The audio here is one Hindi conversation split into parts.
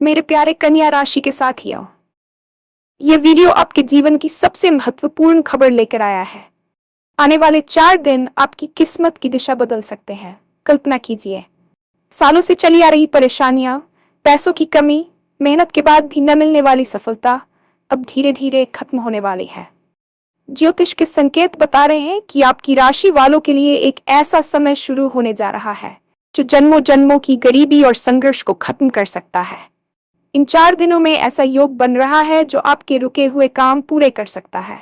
मेरे प्यारे कन्या राशि के साथियों, ये वीडियो आपके जीवन की सबसे महत्वपूर्ण खबर लेकर आया है। आने वाले 4 दिन आपकी किस्मत की दिशा बदल सकते हैं। कल्पना कीजिए, सालों से चली आ रही परेशानियां, पैसों की कमी, मेहनत के बाद भी न मिलने वाली सफलता अब धीरे धीरे खत्म होने वाली है। ज्योतिष के संकेत बता रहे हैं कि आपकी राशि वालों के लिए एक ऐसा समय शुरू होने जा रहा है जो जन्मों जन्मों की गरीबी और संघर्ष को खत्म कर सकता है। इन 4 दिनों में ऐसा योग बन रहा है जो आपके रुके हुए काम पूरे कर सकता है,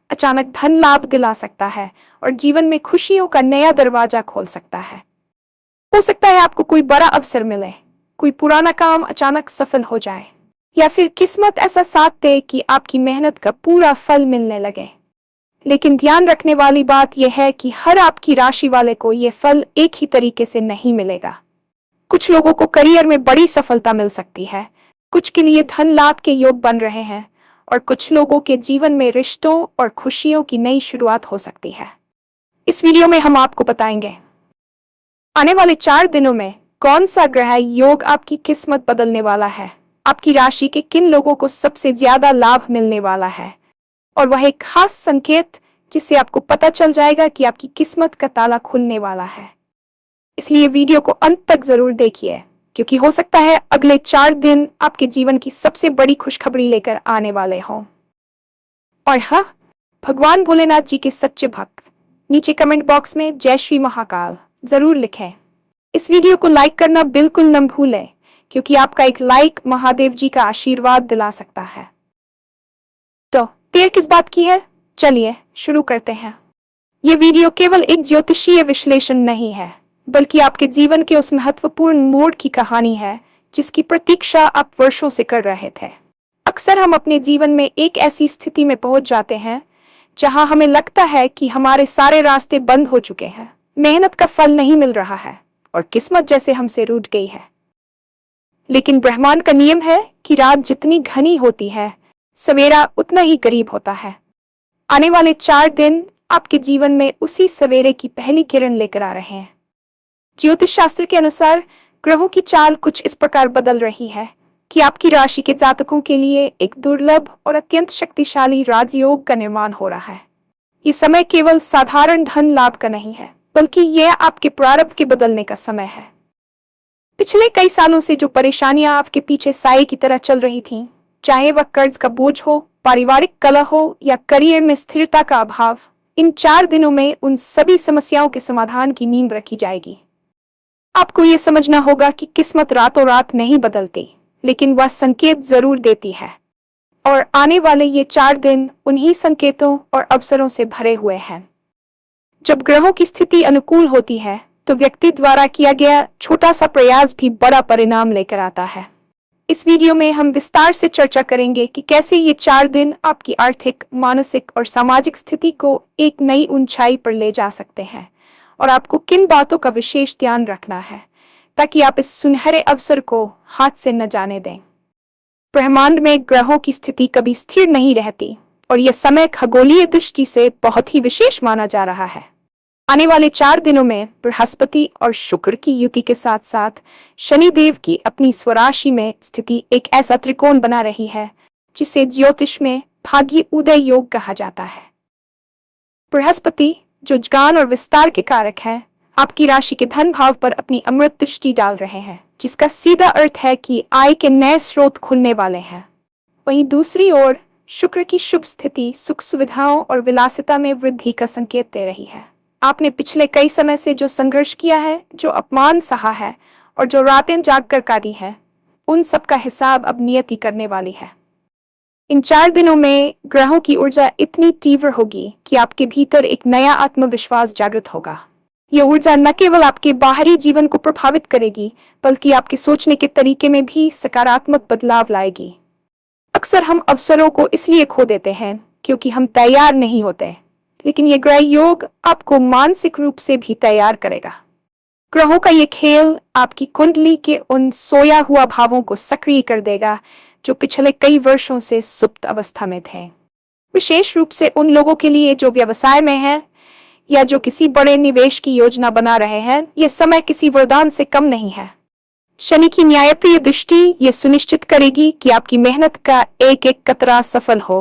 अचानक धन लाभ दिला सकता है और जीवन में खुशियों का नया दरवाजा खोल सकता है। हो सकता है आपको कोई बड़ा अवसर मिले, कोई पुराना काम अचानक सफल हो जाए, या फिर किस्मत ऐसा साथ दे कि आपकी मेहनत का पूरा फल मिलने लगे। लेकिन ध्यान रखने वाली बात यह है कि हर आपकी राशि वाले को यह फल एक ही तरीके से नहीं मिलेगा। कुछ लोगों को करियर में बड़ी सफलता मिल सकती है, कुछ के लिए धन लाभ के योग बन रहे हैं और कुछ लोगों के जीवन में रिश्तों और खुशियों की नई शुरुआत हो सकती है। इस वीडियो में हम आपको बताएंगे आने वाले 4 दिनों में कौन सा ग्रह योग आपकी किस्मत बदलने वाला है, आपकी राशि के किन लोगों को सबसे ज्यादा लाभ मिलने वाला है, और वह एक खास संकेत जिससे आपको पता चल जाएगा कि आपकी किस्मत का ताला खुलने वाला है। इसलिए वीडियो को अंत तक जरूर देखिए, क्योंकि हो सकता है अगले 4 दिन आपके जीवन की सबसे बड़ी खुशखबरी लेकर आने वाले हों। और हाँ, भगवान भोलेनाथ जी के सच्चे भक्त नीचे कमेंट बॉक्स में जय श्री महाकाल जरूर लिखें। इस वीडियो को लाइक करना बिल्कुल न भूलें, क्योंकि आपका एक लाइक महादेव जी का आशीर्वाद दिला सकता है। तो देर किस बात की है, चलिए शुरू करते हैं। ये वीडियो केवल एक ज्योतिषीय विश्लेषण नहीं है, बल्कि आपके जीवन के उस महत्वपूर्ण मोड़ की कहानी है जिसकी प्रतीक्षा आप वर्षों से कर रहे थे। अक्सर हम अपने जीवन में एक ऐसी स्थिति में पहुंच जाते हैं जहां हमें लगता है कि हमारे सारे रास्ते बंद हो चुके हैं, मेहनत का फल नहीं मिल रहा है और किस्मत जैसे हमसे रूठ गई है। लेकिन ब्रह्मांड का नियम है कि रात जितनी घनी होती है, सवेरा उतना ही करीब होता है। आने वाले 4 दिन आपके जीवन में उसी सवेरे की पहली किरण लेकर आ रहे हैं। ज्योतिष शास्त्र के अनुसार ग्रहों की चाल कुछ इस प्रकार बदल रही है कि आपकी राशि के जातकों के लिए एक दुर्लभ और अत्यंत शक्तिशाली राजयोग का निर्माण हो रहा है। ये समय केवल साधारण धन लाभ का नहीं है, बल्कि यह आपके प्रारब्ध के बदलने का समय है। पिछले कई सालों से जो परेशानियां आपके पीछे साए की तरह चल रही थीं, चाहे वह कर्ज का बोझ हो, पारिवारिक कलह हो या करियर में स्थिरता का अभाव, इन 4 दिनों में उन सभी समस्याओं के समाधान की नींव रखी जाएगी। आपको ये समझना होगा कि किस्मत रातों रात नहीं बदलती, लेकिन वह संकेत जरूर देती है। और आने वाले ये 4 दिन उन्हीं संकेतों और अवसरों से भरे हुए हैं। जब ग्रहों की स्थिति अनुकूल होती है, तो व्यक्ति द्वारा किया गया छोटा सा प्रयास भी बड़ा परिणाम लेकर आता है। इस वीडियो में हम विस्तार से चर्चा करेंगे कि कैसे ये 4 दिन आपकी आर्थिक, मानसिक और सामाजिक स्थिति को एक नई ऊंचाई पर ले जा सकते हैं, और आपको किन बातों का विशेष ध्यान रखना है ताकि आप इस सुनहरे अवसर को हाथ से न जाने दें। ब्रह्मांड में ग्रहों की स्थिति कभी स्थिर नहीं रहती और यह समय खगोलीय दृष्टि से बहुत ही विशेष माना जा रहा है। आने वाले 4 दिनों में बृहस्पति और शुक्र की युति के साथ साथ शनिदेव की अपनी स्वराशि में स्थिति एक ऐसा त्रिकोण बना रही है जिसे ज्योतिष में भाग्य उदय योग कहा जाता है। बृहस्पति, जो ज्ञान और विस्तार के कारक हैं, आपकी राशि के धन भाव पर अपनी अमृत दृष्टि डाल रहे हैं, जिसका सीधा अर्थ है कि आय के नए स्रोत खुलने वाले हैं। वहीं दूसरी ओर शुक्र की शुभ स्थिति सुख सुविधाओं और विलासिता में वृद्धि का संकेत दे रही है। आपने पिछले कई समय से जो संघर्ष किया है, जो अपमान सहा है और जो रातें जाग कर काटी है, उन सब का हिसाब अब नियति करने वाली है। इन 4 दिनों में ग्रहों की ऊर्जा इतनी तीव्र होगी कि आपके भीतर एक नया आत्मविश्वास जागृत होगा। यह ऊर्जा न केवल आपके बाहरी जीवन को प्रभावित करेगी, बल्कि आपके सोचने के तरीके में भी सकारात्मक बदलाव लाएगी। अक्सर हम अवसरों को इसलिए खो देते हैं क्योंकि हम तैयार नहीं होते, लेकिन यह ग्रह योग आपको मानसिक रूप से भी तैयार करेगा। ग्रहों का ये खेल आपकी कुंडली के उन सोया हुआ भावों को सक्रिय कर देगा जो पिछले कई वर्षों से सुप्त अवस्था में थे। विशेष रूप से उन लोगों के लिए जो व्यवसाय में हैं या जो किसी बड़े निवेश की योजना बना रहे हैं, ये समय किसी वरदान से कम नहीं है। शनि की न्यायप्रिय दृष्टि ये सुनिश्चित करेगी कि आपकी मेहनत का एक एक कतरा सफल हो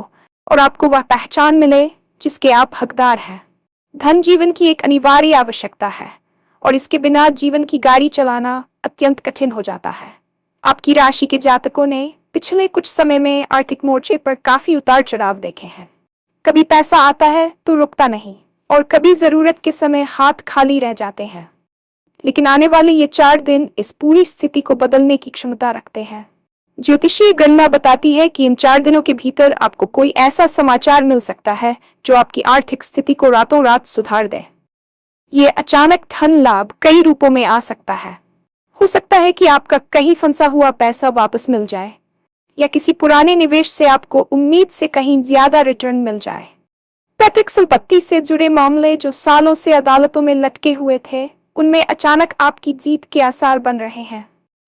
और आपको वह पहचान मिले जिसके आप हकदार हैं। धन जीवन की एक अनिवार्य आवश्यकता है और इसके बिना जीवन की गाड़ी चलाना अत्यंत कठिन हो जाता है। आपकी राशि के जातकों ने पिछले कुछ समय में आर्थिक मोर्चे पर काफी उतार चढ़ाव देखे हैं। कभी पैसा आता है तो रुकता नहीं और कभी जरूरत के समय हाथ खाली रह जाते हैं। लेकिन आने वाले ये 4 दिन इस पूरी स्थिति को बदलने की क्षमता रखते हैं। ज्योतिषीय गणना बताती है कि इन 4 दिनों के भीतर आपको कोई ऐसा समाचार मिल सकता है जो आपकी आर्थिक स्थिति को रातों रात सुधार दे। ये अचानक धन लाभ कई रूपों में आ सकता है। हो सकता है कि आपका कहीं फंसा हुआ पैसा वापस मिल जाए या किसी पुराने निवेश से आपको उम्मीद से कहीं ज्यादा रिटर्न मिल जाए। पैतृक संपत्ति से जुड़े मामले जो सालों से अदालतों में लटके हुए थे, उनमें अचानक आपकी जीत के आसार बन रहे हैं।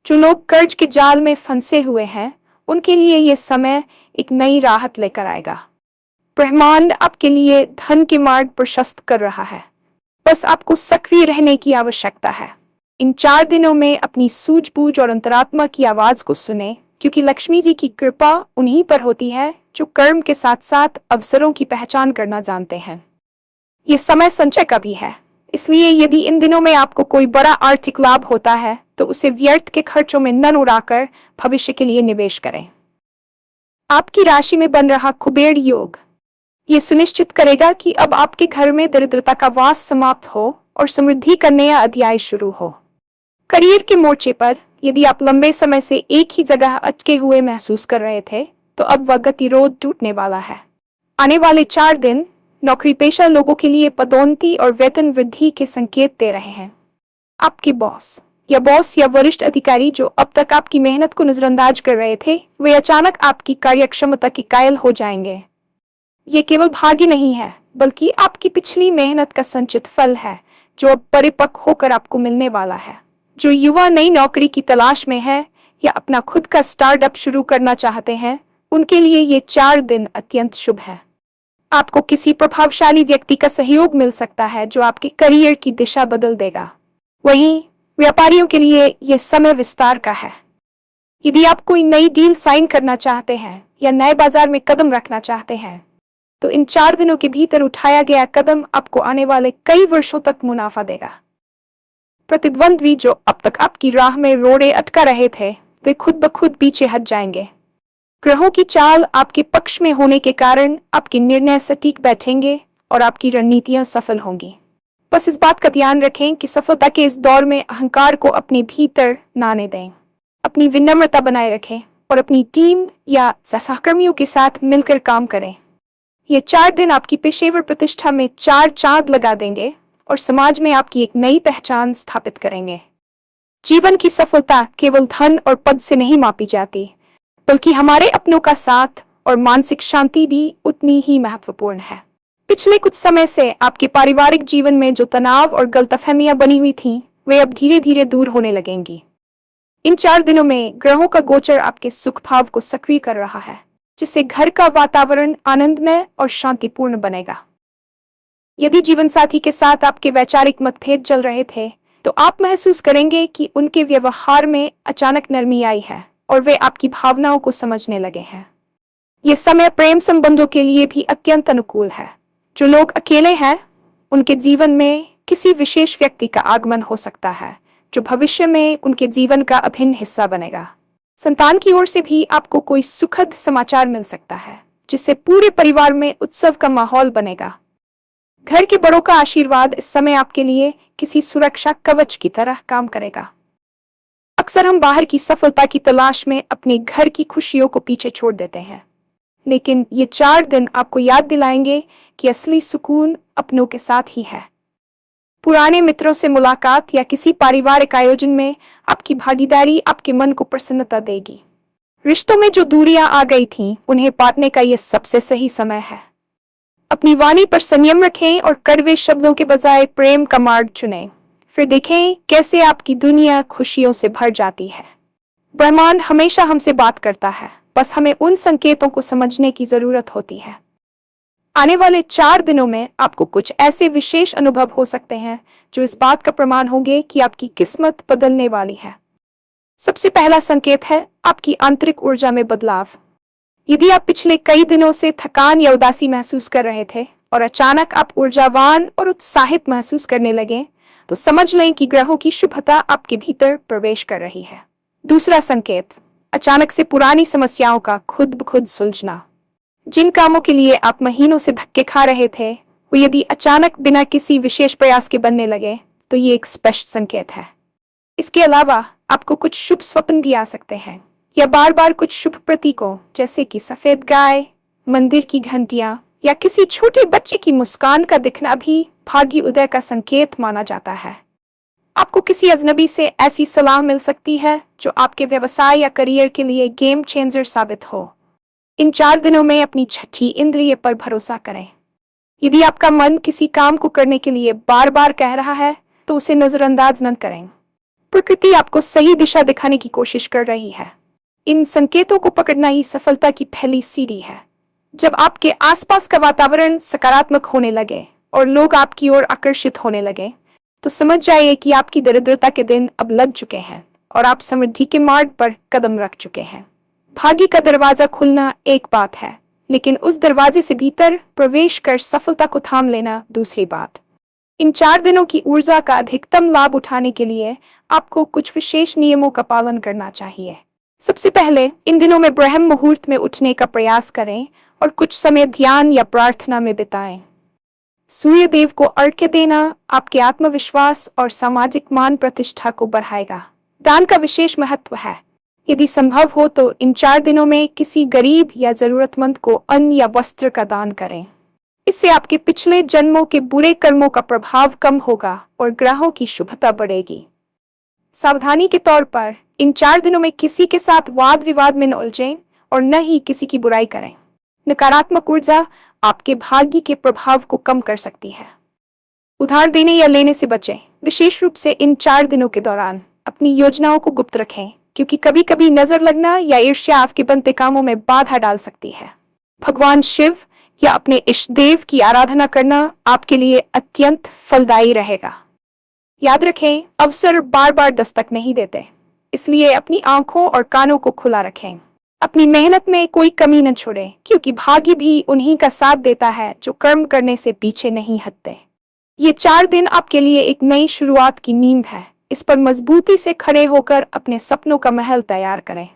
जो लोग कर्ज के जाल में फंसे हुए हैं, उनके लिए यह समय एक नई राहत लेकर आएगा। ब्रह्मांड आपके लिए धन के मार्ग प्रशस्त कर रहा है। बस आपको सक्रिय रहने की आवश्यकता है। इन 4 दिनों में अपनी सूझबूझ और अंतरात्मा की आवाज को सुने, क्योंकि लक्ष्मी जी की कृपा उन्हीं पर होती है जो कर्म के साथ साथ अवसरों की पहचान करना जानते हैं। ये समय संचय का भी है, इसलिए यदि इन दिनों में आपको कोई बड़ा आर्थिक लाभ होता है तो उसे व्यर्थ के खर्चों में न उड़ाकर भविष्य के लिए निवेश करें। आपकी राशि में बन रहा कुबेर योग ये सुनिश्चित करेगा कि अब आपके घर में दरिद्रता का वास समाप्त हो और समृद्धि का नया अध्याय शुरू हो। करियर के मोर्चे पर यदि आप लंबे समय से एक ही जगह अटके हुए महसूस कर रहे थे, तो अब वह गतिरोध टूटने वाला है। आने वाले 4 दिन नौकरी पेशा लोगों के लिए पदोन्नति और वेतन वृद्धि के संकेत दे रहे हैं। आपके बॉस या वरिष्ठ अधिकारी जो अब तक आपकी मेहनत को नजरअंदाज कर रहे थे, वे अचानक आपकी कार्यक्षमता के कायल हो जाएंगे। ये केवल भाग्य नहीं है, बल्कि आपकी पिछली मेहनत का संचित फल है जो अब परिपक्व होकर आपको मिलने वाला है। जो युवा नई नौकरी की तलाश में है या अपना खुद का स्टार्टअप शुरू करना चाहते हैं, उनके लिए ये 4 दिन अत्यंत शुभ है। आपको किसी प्रभावशाली व्यक्ति का सहयोग मिल सकता है जो आपके करियर की दिशा बदल देगा। वहीं व्यापारियों के लिए यह समय विस्तार का है। यदि आप कोई नई डील साइन करना चाहते हैं या नए बाजार में कदम रखना चाहते हैं, तो इन 4 दिनों के भीतर उठाया गया कदम आपको आने वाले कई वर्षों तक मुनाफा देगा। प्रतिद्वंद्वी जो अब तक आपकी राह में रोड़े अटका रहे थे, वे खुद ब खुद पीछे हट जाएंगे। ग्रहों की चाल आपके पक्ष में होने के कारण आपके निर्णय सटीक बैठेंगे और आपकी रणनीतियां सफल होंगी। बस इस बात का ध्यान रखें कि सफलता के इस दौर में अहंकार को अपने भीतर न आने दें। अपनी विनम्रता बनाए रखें और अपनी टीम या सहकर्मियों के साथ मिलकर काम करें। ये 4 दिन आपकी पेशेवर प्रतिष्ठा में 4 चांद लगा देंगे और समाज में आपकी एक नई पहचान स्थापित करेंगे। जीवन की सफलता केवल धन और पद से नहीं मापी जाती, बल्कि हमारे अपनों का साथ और मानसिक शांति भी उतनी ही महत्वपूर्ण है। पिछले कुछ समय से आपके पारिवारिक जीवन में जो तनाव और गलतफहमियां बनी हुई थीं, वे अब धीरे धीरे दूर होने लगेंगी। इन 4 दिनों में ग्रहों का गोचर आपके सुख भाव को सक्रिय कर रहा है, जिससे घर का वातावरण आनंदमय और शांतिपूर्ण बनेगा। यदि जीवन साथी के साथ आपके वैचारिक मतभेद चल रहे थे, तो आप महसूस करेंगे कि उनके व्यवहार में अचानक नरमी आई है और वे आपकी भावनाओं को समझने लगे हैं। यह समय प्रेम संबंधों के लिए भी अत्यंत अनुकूल है। जो लोग अकेले हैं, उनके जीवन में किसी विशेष व्यक्ति का आगमन हो सकता है जो भविष्य में उनके जीवन का अभिन्न हिस्सा बनेगा। संतान की ओर से भी आपको कोई सुखद समाचार मिल सकता है, जिससे पूरे परिवार में उत्सव का माहौल बनेगा। घर के बड़ों का आशीर्वाद इस समय आपके लिए किसी सुरक्षा कवच की तरह काम करेगा। अक्सर हम बाहर की सफलता की तलाश में अपने घर की खुशियों को पीछे छोड़ देते हैं, लेकिन ये 4 दिन आपको याद दिलाएंगे कि असली सुकून अपनों के साथ ही है। पुराने मित्रों से मुलाकात या किसी पारिवारिक आयोजन में आपकी भागीदारी आपके मन को प्रसन्नता देगी। रिश्तों में जो दूरियां आ गई थीं, उन्हें पाटने का यह सबसे सही समय है। अपनी वाणी पर संयम रखें और कड़वे शब्दों के बजाय प्रेम का मार्ग चुनें। फिर देखें कैसे आपकी दुनिया खुशियों से भर जाती है। ब्रह्मांड हमेशा हमसे बात करता है, बस हमें उन संकेतों को समझने की जरूरत होती है। आने वाले 4 दिनों में आपको कुछ ऐसे विशेष अनुभव हो सकते हैं जो इस बात का प्रमाण होंगे कि आपकी किस्मत बदलने वाली है। सबसे पहला संकेत है आपकी आंतरिक ऊर्जा में बदलाव। यदि आप पिछले कई दिनों से थकान या उदासी महसूस कर रहे थे और अचानक आप ऊर्जावान और उत्साहित महसूस करने लगे, तो समझ लें कि ग्रहों की शुभता आपके भीतर प्रवेश कर रही है। दूसरा संकेत, अचानक से पुरानी समस्याओं का खुद ब खुद सुलझना। जिन कामों के लिए आप महीनों से धक्के खा रहे थे, वो यदि अचानक बिना किसी विशेष प्रयास के बनने लगे, तो ये एक स्पष्ट संकेत है। इसके अलावा आपको कुछ शुभ स्वप्न भी आ सकते हैं, या बार बार कुछ शुभ प्रतीकों जैसे कि सफेद गाय, मंदिर की घंटियां या किसी छोटे बच्चे की मुस्कान का दिखना भी भाग्य उदय का संकेत माना जाता है। आपको किसी अजनबी से ऐसी सलाह मिल सकती है जो आपके व्यवसाय या करियर के लिए गेम चेंजर साबित हो। इन 4 दिनों में अपनी छठी इंद्रिय पर भरोसा करें। यदि आपका मन किसी काम को करने के लिए बार बार कह रहा है, तो उसे नजरअंदाज न करें। प्रकृति आपको सही दिशा दिखाने की कोशिश कर रही है। इन संकेतों को पकड़ना ही सफलता की पहली सीढ़ी है। जब आपके आसपास का वातावरण सकारात्मक होने लगे और लोग आपकी ओर आकर्षित होने लगे, तो समझ जाइए कि आपकी दरिद्रता के दिन अब लग चुके हैं और आप समृद्धि के मार्ग पर कदम रख चुके हैं। भाग्य का दरवाजा खुलना एक बात है, लेकिन उस दरवाजे से भीतर प्रवेश कर सफलता को थाम लेना दूसरी बात। इन 4 दिनों की ऊर्जा का अधिकतम लाभ उठाने के लिए आपको कुछ विशेष नियमों का पालन करना चाहिए। सबसे पहले, इन दिनों में ब्रह्म मुहूर्त में उठने का प्रयास करें और कुछ समय ध्यान या प्रार्थना में बिताएं। सूर्य देव को अर्घ्य देना आपके आत्मविश्वास और सामाजिक मान प्रतिष्ठा को बढ़ाएगा। दान का विशेष महत्व है। यदि संभव हो तो इन 4 दिनों में किसी गरीब या जरूरतमंद को अन्न या वस्त्र का दान करें। इससे आपके पिछले जन्मों के बुरे कर्मों का प्रभाव कम होगा और ग्रहों की शुभता बढ़ेगी। सावधानी के तौर पर, इन 4 दिनों में किसी के साथ वाद विवाद में न उलझें और न ही किसी की बुराई करें। नकारात्मक ऊर्जा आपके भाग्य के प्रभाव को कम कर सकती है। उधार देने या लेने से बचें। विशेष रूप से इन 4 दिनों के दौरान अपनी योजनाओं को गुप्त रखें, क्योंकि कभी कभी नजर लगना या ईर्ष्या आपके बनते कामों में बाधा डाल सकती है। भगवान शिव या अपने इष्ट देव की आराधना करना आपके लिए अत्यंत फलदायी रहेगा। याद रखें, अवसर बार बार दस्तक नहीं देते, इसलिए अपनी आंखों और कानों को खुला रखें। अपनी मेहनत में कोई कमी न छोड़ें, क्योंकि भाग्य भी उन्हीं का साथ देता है जो कर्म करने से पीछे नहीं हटते। ये 4 दिन आपके लिए एक नई शुरुआत की नींव है। इस पर मजबूती से खड़े होकर अपने सपनों का महल तैयार करें।